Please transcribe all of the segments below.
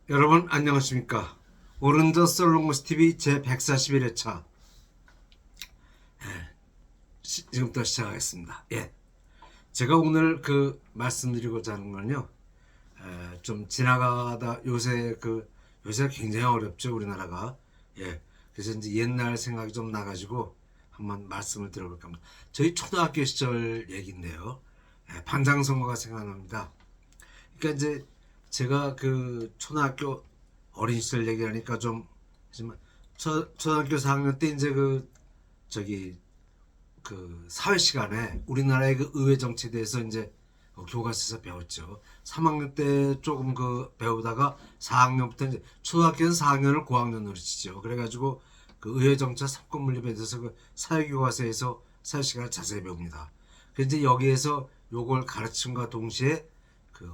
여러분 안녕하십니까. 오른더 솔롱스 TV 제 141회차 지금부터 시작하겠습니다. 예, 제가 오늘 말씀드리고자 하는 건요, 좀 지나가다 요새 굉장히 어렵죠, 우리나라가. 예, 그래서 이제 옛날 생각이 좀 나가지고 한번 말씀을 드려볼까 합니다. 저희 초등학교 시절 얘기인데요. 반장 선거가 생각납니다. 그러니까 이제 제가 초등학교 어린 시절 얘기하니까 좀 하지만 초등학교 4학년 때 이제 저기 사회 시간에 우리나라의 의회 정치에 대해서 이제 교과서에서 배웠죠. 3학년 때 조금 배우다가 4학년부터 이제 초등학교는 4학년을 고학년으로 치죠. 그래가지고 의회 정치와 삼권 분립에 대해서 사회교과서에서 사회 시간을 자세히 배웁니다. 그래서 이제 여기에서 요걸 가르침과 동시에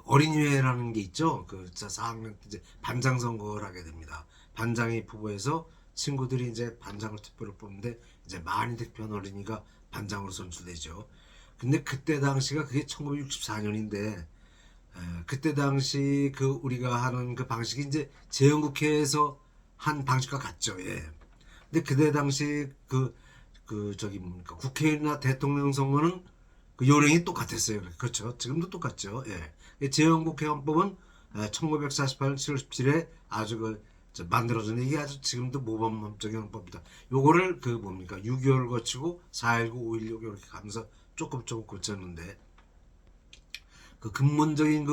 어린이회라는 게 있죠. 4학년 때 이제 반장 선거를 하게 됩니다. 반장이 부부해서 친구들이 이제 반장을 투표를 뽑는데 이제 많이 득표한 어린이가 반장으로 선출되죠. 근데 그때 당시가 그게 1964년인데 그때 당시 우리가 하는 방식이 이제 재헌국회에서 한 방식과 같죠. 예. 근데 그때 당시 저기 뭡니까 국회의원이나 대통령 선거는 요령이 똑같았어요. 그렇죠. 지금도 똑같죠. 예. 재헌국회 헌법은 1948년 7월 17일에 아주 만들어진 이게 아주 지금도 모범적인 헌법이다. 요거를 뭡니까 6.25를 거치고 4.19, 5.16 이렇게 가면서 조금 고쳤는데 근본적인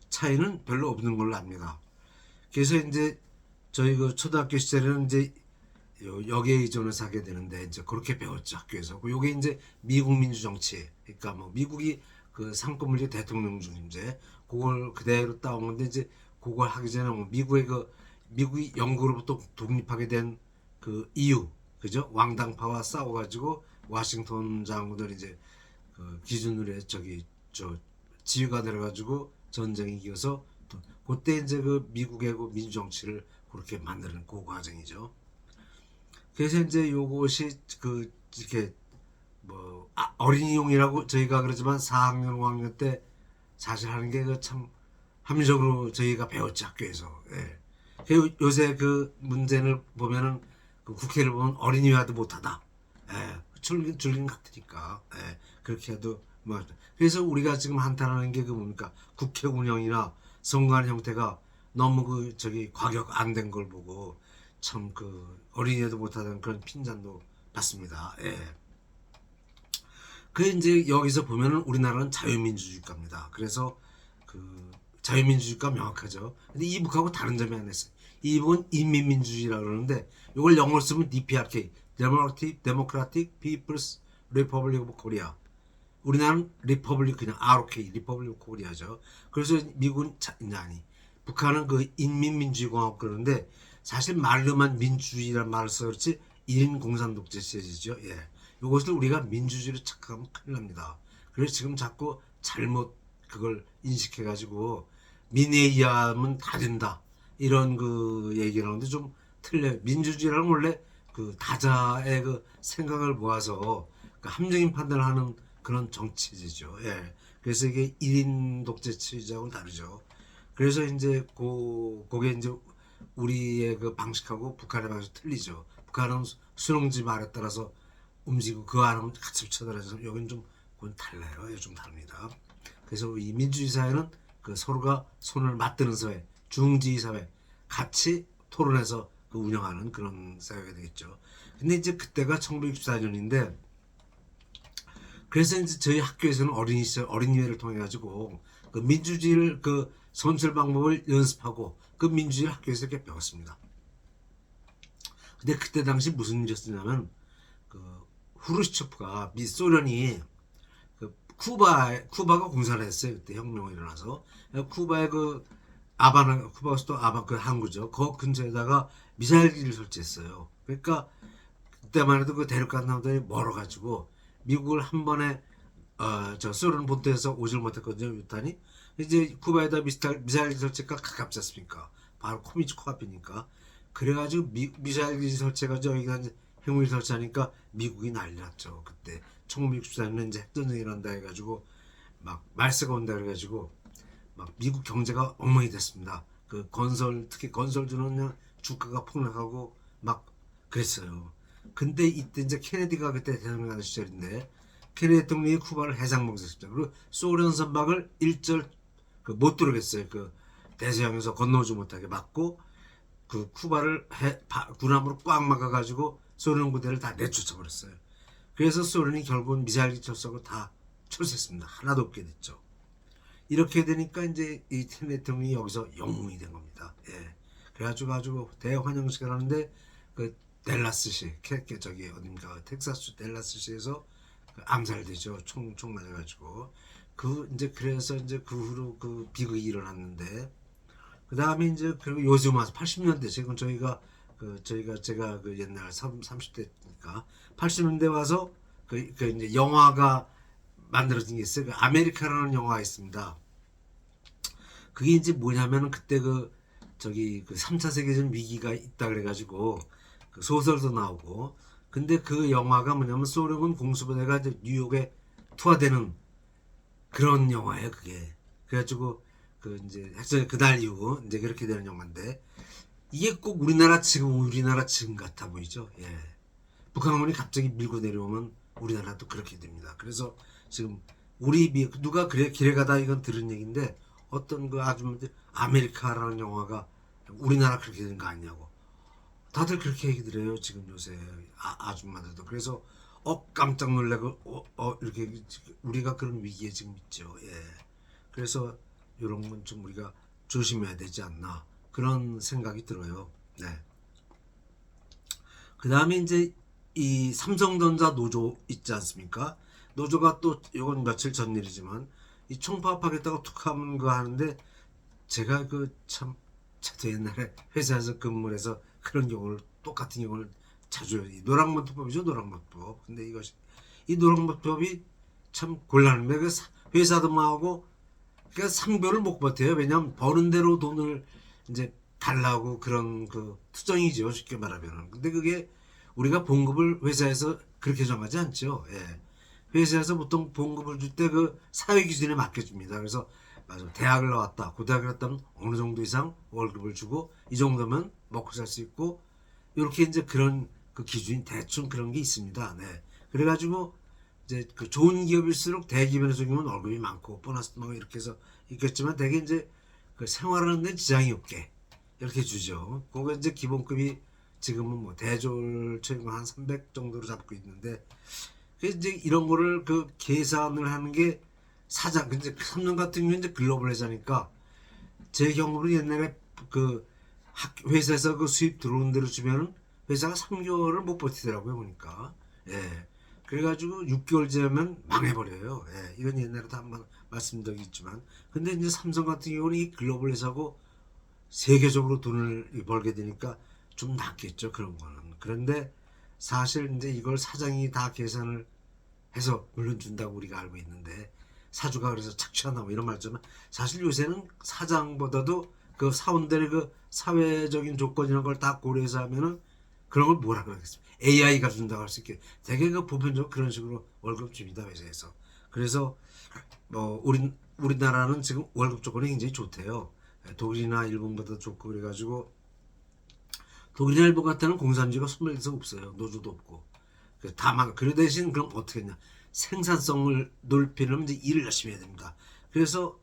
차이는 별로 없는 걸로 압니다. 그래서 이제 저희 초등학교 시절에는 이제 여기에 의존해서 하게 되는데 이제 그렇게 배웠죠 학교에서. 요게 이제 미국 민주 정치, 그러니까 뭐 미국이 상권 분립 대통령 중인데 그걸 그대로 따온 건데 이제 그걸 하기 전에 뭐 미국이 영국으로부터 독립하게 된 이유, 그죠? 왕당파와 싸워가지고 워싱턴 장군들 이제 기준으로 해 지휘가 내려가지고 전쟁이 이겨서 또 그때 이제 미국의 민주 정치를 그렇게 만드는 과정이죠. 그래서 이제 요것이 이렇게 어린이용이라고 저희가 그러지만 4학년 5학년 때 사실 하는 게 참 합리적으로 저희가 배웠죠 학교에서. 예. 요새 문제를 보면은 국회를 보면 어린이와도 못하다. 예. 줄긴 같으니까. 예. 그렇게 해도 뭐 그래서 우리가 지금 한탄하는 게 뭡니까 국회 운영이나 선거하는 형태가 너무 과격 안 된 걸 보고 참 어린이도 못하는 그런 핀잔도 받습니다. 예. 이제 여기서 보면은 우리나라는 자유민주주의 국가입니다. 그래서 자유민주주의 국가 명확하죠. 근데 이북하고 다른 점이 하나 있어요. 이북은 인민민주주의라고 그러는데 이걸 영어로 쓰면 DPRK, Democratic People's Republic of Korea. 우리나라는 리퍼블릭 그냥 ROK, 리퍼블릭 오브 코리아죠. 그래서 미국은 아니 북한은 인민민주공화국 그러는데 사실 말로만 민주주의란 말을 써 그렇지 1인 공산독재체제죠. 예. 이것을 우리가 민주주의로 착각하면 큰일 납니다. 그래서 지금 자꾸 잘못 그걸 인식해가지고 민의에 의하면 다 된다 이런 얘기를 하는데 좀 틀려요. 민주주의라는 원래 다자의 생각을 모아서 합리적인 판단을 하는 그런 정치제죠. 예. 그래서 이게 1인 독재체제하고는 다르죠. 그래서 이제 그게 이제 우리의 방식하고 북한의 방식 틀리죠. 북한은 수용지 말에 따라서 움직이고 그 안은 같이 붙여들어서 여기는 좀 그건 달라요. 좀 다릅니다. 그래서 이 민주주의 사회는 서로가 손을 맞드는 사회, 중지의 사회, 같이 토론해서 운영하는 그런 사회가 되겠죠. 근데 이제 그때가 1964년인데 그래서 이제 저희 학교에서는 어린이회를 통해 가지고 민주주의를 선출 방법을 연습하고 민주주의를 학교에서 이렇게 배웠습니다. 근데 그때 당시 무슨 일이었냐면 후르시초프가 소련이 쿠바가 공사를 했어요. 그때 혁명이 일어나서 쿠바의 쿠바가 수도 항구죠. 그 근처에다가 미사일 기지를 설치했어요. 그러니까 그때만 해도 대륙간 나라들이 멀어가지고 미국을 한 번에 소련 본토에서 오질 못했거든요. 유탄이 이제 쿠바에다 미사일 설치가 가깝지 않습니까? 바로 코앞이니까. 그래가지고 미사일 기지 설치해가지고 여기가 이제 핵무기 설치하니까 미국이 난리 났죠. 그때 1964년에 이제 핵전쟁이 일어난다 해가지고 막 말세가 온다 그래가지고 막 미국 경제가 엉망이 됐습니다. 그 건설 특히 건설주는 그냥 주가가 폭락하고 막 그랬어요. 근데 이때 이제 케네디가 그때 대통령 하는 시절인데 케네디 대통령이 쿠바를 해상봉쇄했죠. 그리고 소련 선박을 일절 못 들어겠어요. 그 대서양에서 건너오지 못하게 막고 그 쿠바를 군함으로 꽉 막아가지고 소련 부대를 다 내쫓아 버렸어요. 그래서 소련이 결국은 미사일 철수하고 다 철수했습니다. 하나도 없게 됐죠. 이렇게 되니까 이제 이 케네디 대통령이 여기서 영웅이 된 겁니다. 예. 그래가지고 아주 대환영식을 하는데 그 댈라스시, 저기 어딘가 텍사스 댈라스시에서 그 암살되죠. 총 맞아가지고 그 이제 그래서 이제 그 후로 그 비극이 일어났는데 그 다음에 이제 그리고 요즘 와서 80년대 지금 제가 그 옛날 30대니까 80년대 와서 그 이제 영화가 만들어진 게 있어요. 그 아메리카라는 영화가 있습니다. 그게 이제 뭐냐면은 그때 그 3차 세계전 위기가 있다 그래가지고 그 소설도 나오고 근데 그 영화가 뭐냐면 소련군 공수부대가 이제 뉴욕에 투하되는 그런 영화예요. 그게 그래가지고 그 이제 그날 이후 이제 그렇게 되는 영화인데 이게 꼭 우리나라 지금 같아 보이죠. 예. 북한군이 갑자기 밀고 내려오면 우리나라도 그렇게 됩니다. 그래서 지금 누가 그래 길에 가다 이건 들은 얘기인데 어떤 그 아줌마들 아메리카라는 영화가 우리나라 그렇게 되는 거 아니냐고 다들 그렇게 얘기들 해요. 지금 요새 아줌마들도. 그래서 깜짝 놀라고 이렇게 우리가 그런 위기에 지금 있죠. 예. 그래서 이런 건 좀 우리가 조심해야 되지 않나 그런 생각이 들어요. 네. 그 다음에 이제 이 삼성전자 노조 있지 않습니까? 노조가 또 이건 며칠 전 일이지만 이 총파업하겠다고 툭 하는 거 하는데 제가 저도 옛날에 회사에서 근무를 해서 그런 경우를 똑같은 경우를 자주 해요. 노랑노트법이죠. 노랑노트법. 근데 이 노랑노트법이 참 곤란합니다. 회사도 망하고 그러니까 상별을 못 버텨요. 왜냐하면 버는 대로 돈을 이제 달라고 그런 그 투정이죠. 쉽게 말하면. 근데 그게 우리가 봉급을 회사에서 그렇게 정하지 않죠. 예. 회사에서 보통 봉급을 줄 때 그 사회 기준에 맡겨줍니다. 그래서 맞아 대학을 나왔다, 고대학을 나왔다면 어느 정도 이상 월급을 주고 이 정도면 먹고 살 수 있고 이렇게 이제 그런 그 기준이 대충 그런 게 있습니다. 네. 그래가지고 이제 그 좋은 기업일수록 대기업에서 보면 월급이 많고 보너스도 많고 이렇게 해서 있겠지만 대개 이제 그 생활하는 데 지장이 없게 이렇게 주죠. 그거 이제 기본급이 지금은 뭐 대졸 최고 한 300 정도로 잡고 있는데 이제 이런 거를 그 계산을 하는 게 사장 근데 삼성 같은 경우는 이제 글로벌 회사니까 제 경우로 옛날에 그 회사에서 그 수입 들어오는 대로 주면은 회사가 3개월을 못 버티더라고요 보니까. 예. 그래가지고 6개월 지나면 망해버려요. 예. 이건 옛날에도 한번 말씀드린 적이 있지만 근데 이제 삼성 같은 경우는 이 글로벌 회사고 세계적으로 돈을 벌게 되니까 좀 낫겠죠 그런 거는. 그런데 사실 이제 이걸 사장이 다 계산을 해서 물론 준다고 우리가 알고 있는데 사주가 그래서 착취한다 뭐 이런 말이지만 사실 요새는 사장보다도 그 사원들의 그 사회적인 조건 이런 걸 다 고려해서 하면은 그런 걸 뭐라 그러겠습니까? AI가 준다고 할 수 있게 되게 그 보편적으로 그런 식으로 월급 줍니다 회사에서. 그래서 뭐 우리나라는 지금 월급 조건이 굉장히 좋대요. 독일이나 일본보다 좋고 그래가지고 독일이나 일본 같은 는 공산주의가 소멸돼서 없어요. 노조도 없고. 다만 그 대신 그럼 어떻게 했냐? 생산성을 높이려면 이제 일을 열심히 해야 됩니다. 그래서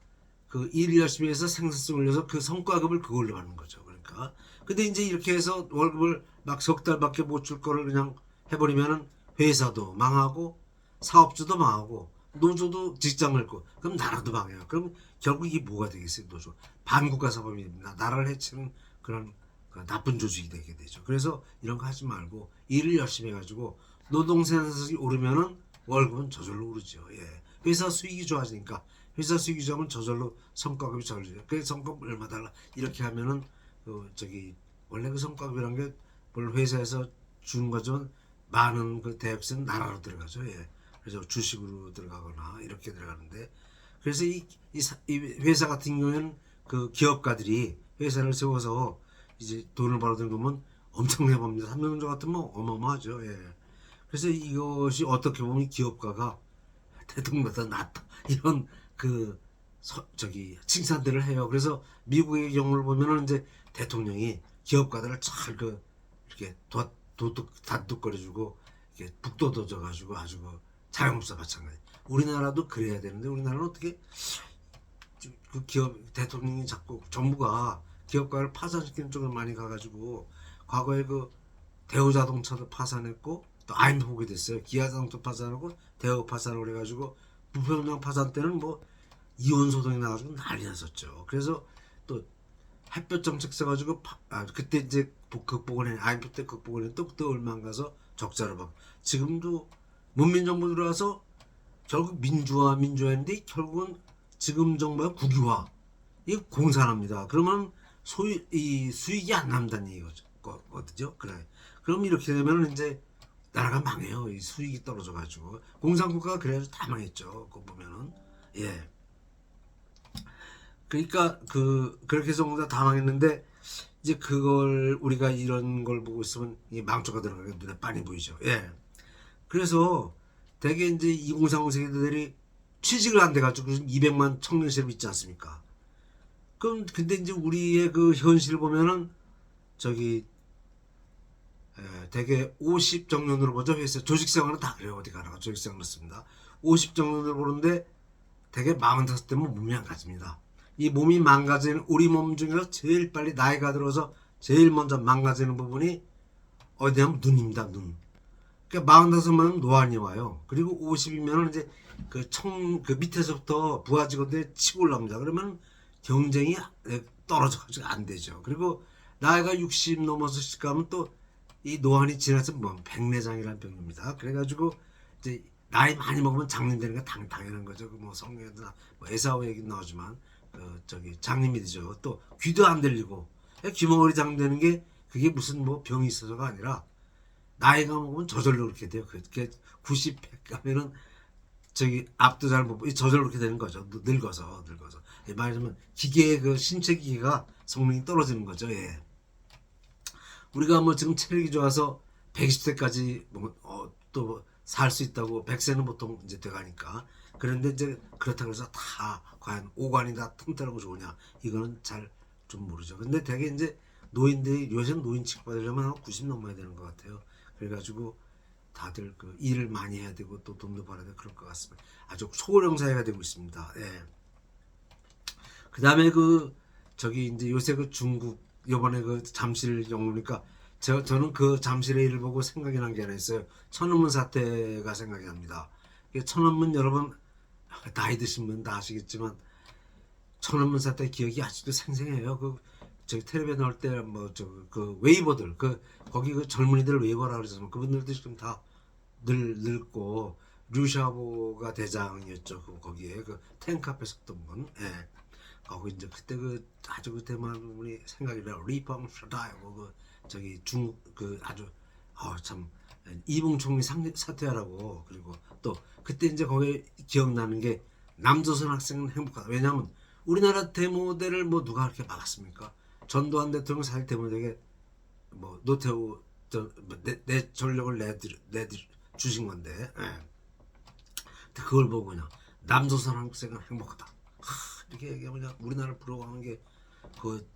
그 일을 열심히 해서 생산성을 올려서 그 성과급을 그걸로 하는 거죠. 그러니까 근데 이제 이렇게 해서 월급을 막 석 달밖에 못 줄 거를 그냥 해버리면은 회사도 망하고 사업주도 망하고 노조도 직장을 잃고 그럼 나라도 망해요. 그럼 결국 이게 뭐가 되겠어요? 노조 반국가 사범입니다. 나라를 해치는 그런 나쁜 조직이 되게 되죠. 그래서 이런 거 하지 말고 일을 열심히 해가지고 노동 생산성이 오르면은 월급은 저절로 오르죠. 예. 회사 수익이 좋아지니까 회사 수익이 좋으면 저절로 성과급이 저절로. 그래서 성과급 얼마 달라 이렇게 하면은 원래 그 성과급이란 게 뭘 회사에서 주는 거죠. 많은 그 대학생 나라로 들어가죠. 예. 그래서 주식으로 들어가거나 이렇게 들어가는데 그래서 이 회사 같은 경우에는 그 기업가들이 회사를 세워서 이제 돈을 벌어들인 거면 엄청나게 법니다. 삼성전자 같으면 어마어마하죠. 예. 그래서 이것이 어떻게 보면 기업가가 대통령보다 낫다 이런 그 저기 칭찬들을 해요. 그래서 미국의 경우를 보면은 이제 대통령이 기업가들을 잘 이렇게 도둑 단독거려주고 이렇게 북돋워줘가지고 아주 자영업자 마찬가지. 우리나라도 그래야 되는데 우리나라는 어떻게 그 기업 대통령이 자꾸 정부가 기업가를 파산시키는 쪽을 많이 가가지고 과거에 대우자동차도 파산했고 또 IMF 보게 됐어요. 기아자동차 파산하고 대우 파산을 해가지고 부평장 파산 때는 뭐 이혼 소송이 나가지고 난리 났었죠. 그래서 또 햇볕 정책 써가지고 그때 이제 극복을 해 IMF 때 극복을 했또 그때 얼마 안 가서 적자를 봐. 지금도 문민정부 들어와서 결국 민주화인데 결국은 지금 정부가 국유화 이 공산합니다. 그러면 이 수익이 안 남다는 얘기거든요. 그래. 그럼 이렇게 되면 이제 나라가 망해요. 이 수익이 떨어져가지고 공산국가가 그래가지고 다 망했죠. 그거 보면은 예. 그러니까 그렇게 해서 뭔가 다 망했는데 이제 그걸 우리가 이런 걸 보고 있으면 이 망조가 들어가게 눈에 빤히 보이죠. 예. 그래서 대개 이제 2030 세대들이 취직을 안 돼가지고 200만 청년 실업 있지 않습니까? 그럼 근데 이제 우리의 그 현실을 보면은 저기 대개 50 정년으로 보죠. 회사 조직생활은 다 그래요. 어디 가나 조직생활 그렇습니다. 50 정년으로 보는데 대개 45대면 몸이 안 가집니다. 이 몸이 망가지는 우리 몸 중에서 제일 빨리 나이가 들어서 제일 먼저 망가지는 부분이 어디냐면 눈입니다. 눈. 그러니까 45면 노안이 와요. 그리고 50이면 이제 그 밑에서부터 부하 직원들이 치고 올라옵니다. 그러면 경쟁이 떨어져가지고 안 되죠. 그리고 나이가 60 넘어서 시작하면 또 이 노안이 지나서 뭐 백내장이라는 병입니다. 그래가지고 이제 나이 많이 먹으면 장님 되는 게 당연한 거죠. 뭐 성경에나 뭐 에사오 얘기 나오지만 저기 장님이 되죠. 또 귀도 안 들리고 귀머거리 장 되는 게 그게 무슨 뭐 병이 있어서가 아니라 나이가 먹으면 저절로 그렇게 돼요. 그게 90, 100 가면은 저기 앞도 잘 못 보고 저절로 그렇게 되는 거죠. 늙어서. 말하자면 기계의 신체 기계가 성능이 떨어지는 거죠. 예. 우리가 뭐 지금 체력이 좋아서 120세까지 또 살 수 있다고 100세는 보통 이제 돼가니까. 그런데 이제 그렇다고 해서 다 과연 오관이 다 튼튼하고 좋으냐 이거는 잘 좀 모르죠. 근데 되게 이제 노인들이 요즘 노인 취급받으려면 90 넘어야 되는 것 같아요. 그래가지고 다들 일을 많이 해야 되고 또 돈도 벌어야 되고 그럴 것 같습니다. 아주 소고령 사회가 되고 있습니다. 예. 그 다음에 저기 이제 요새 중국 요번에 잠실 영우니까 저는 잠실의 일을 보고 생각이 난 게 하나 있어요. 천안문 사태가 생각이 납니다. 천안문 여러분 나이 드신 분 다 아시겠지만 천안문 사태 기억이 아직도 생생해요. 저기 텔레비에 나올 때 뭐 웨이버들 거기 젊은이들 웨이버라 그러잖아요. 그분들도 지금 다 늙고 류샤보가 대장이었죠. 거기에 탱크 앞에 섰던 분. 예. 거기 이제 그때 아주 대만분이 생각이 나요. 리펑 샤다이고 저기 중국 아주 참 이붕 총리 사퇴하라고. 그리고 또 그때 이제 거기 기억나는 게 남조선 학생은 행복하다. 왜냐하면 우리나라 데모대를 뭐 누가 그렇게 막았습니까? 전두환 대통령 사실 데모대에 뭐 노태우 내 전력을 주신 건데. 예. 그걸 보고 그냥 남조선 학생은 행복하다. 이렇게 얘기하면 우리나라를 부러워하는 게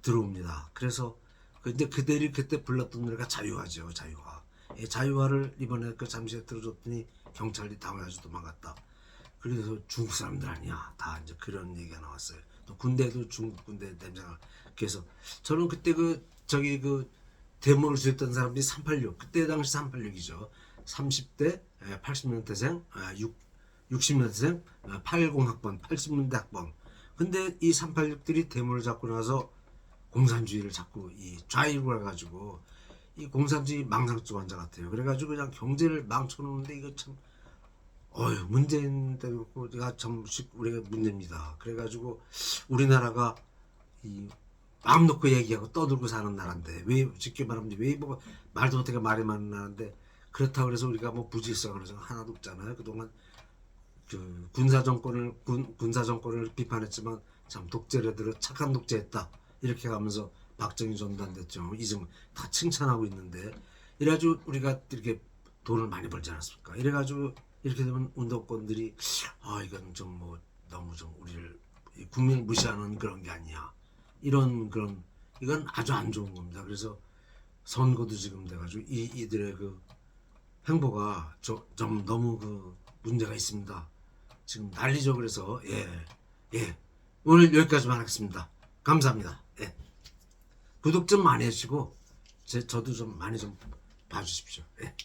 들어옵니다. 그래서 근데 그들이 그때 불렀던 노래가 자유화죠. 자유화. 자유화를 이번에 잠시에 들어줬더니 경찰이 당해가지고 도망갔다. 그래서 중국 사람들 아니야. 다 이제 그런 얘기가 나왔어요. 또 군대도 중국 군대 냄새가. 그래서 저는 그때 저기 데모를 주했던 사람들이 386. 그때 당시 386이죠. 30대 80년대생 60년대생 80학번 80년대 학번. 근데 이 386들이 데모를 잡고 나서 공산주의를 자꾸 좌익을 해가지고 이 공산주의 망상증 환자 같아요. 그래가지고 그냥 경제를 망쳐놓는데 이거 참 문재인 때가 참 우리가 문제입니다. 그래가지고 우리나라가 마음 놓고 얘기하고 떠들고 사는 나라인데 왜 쉽게 말하면 웨이버가 말도 못하게 말이 많은 나라인데 그렇다고 그래서 우리가 뭐 부질성을 하나도 없잖아요. 그동안 군사 정권을 비판했지만 참 독재자들은 착한 독재했다 이렇게 가면서 박정희 전두환 대통령 이승 다 칭찬하고 있는데 이래가지고 우리가 이렇게 돈을 많이 벌지 않았습니까? 이래가지고 이렇게 되면 운동권들이 이건 좀 뭐 너무 좀 우리를 국민을 무시하는 그런 게 아니야. 이런 그런 이건 아주 안 좋은 겁니다. 그래서 선거도 지금 돼가지고 이들의 그 행보가 좀 너무 그 문제가 있습니다. 지금 난리죠. 그래서 예 오늘 여기까지만 하겠습니다. 감사합니다. 예. 구독 좀 많이 해주시고 저도 좀 많이 좀 봐주십시오. 예.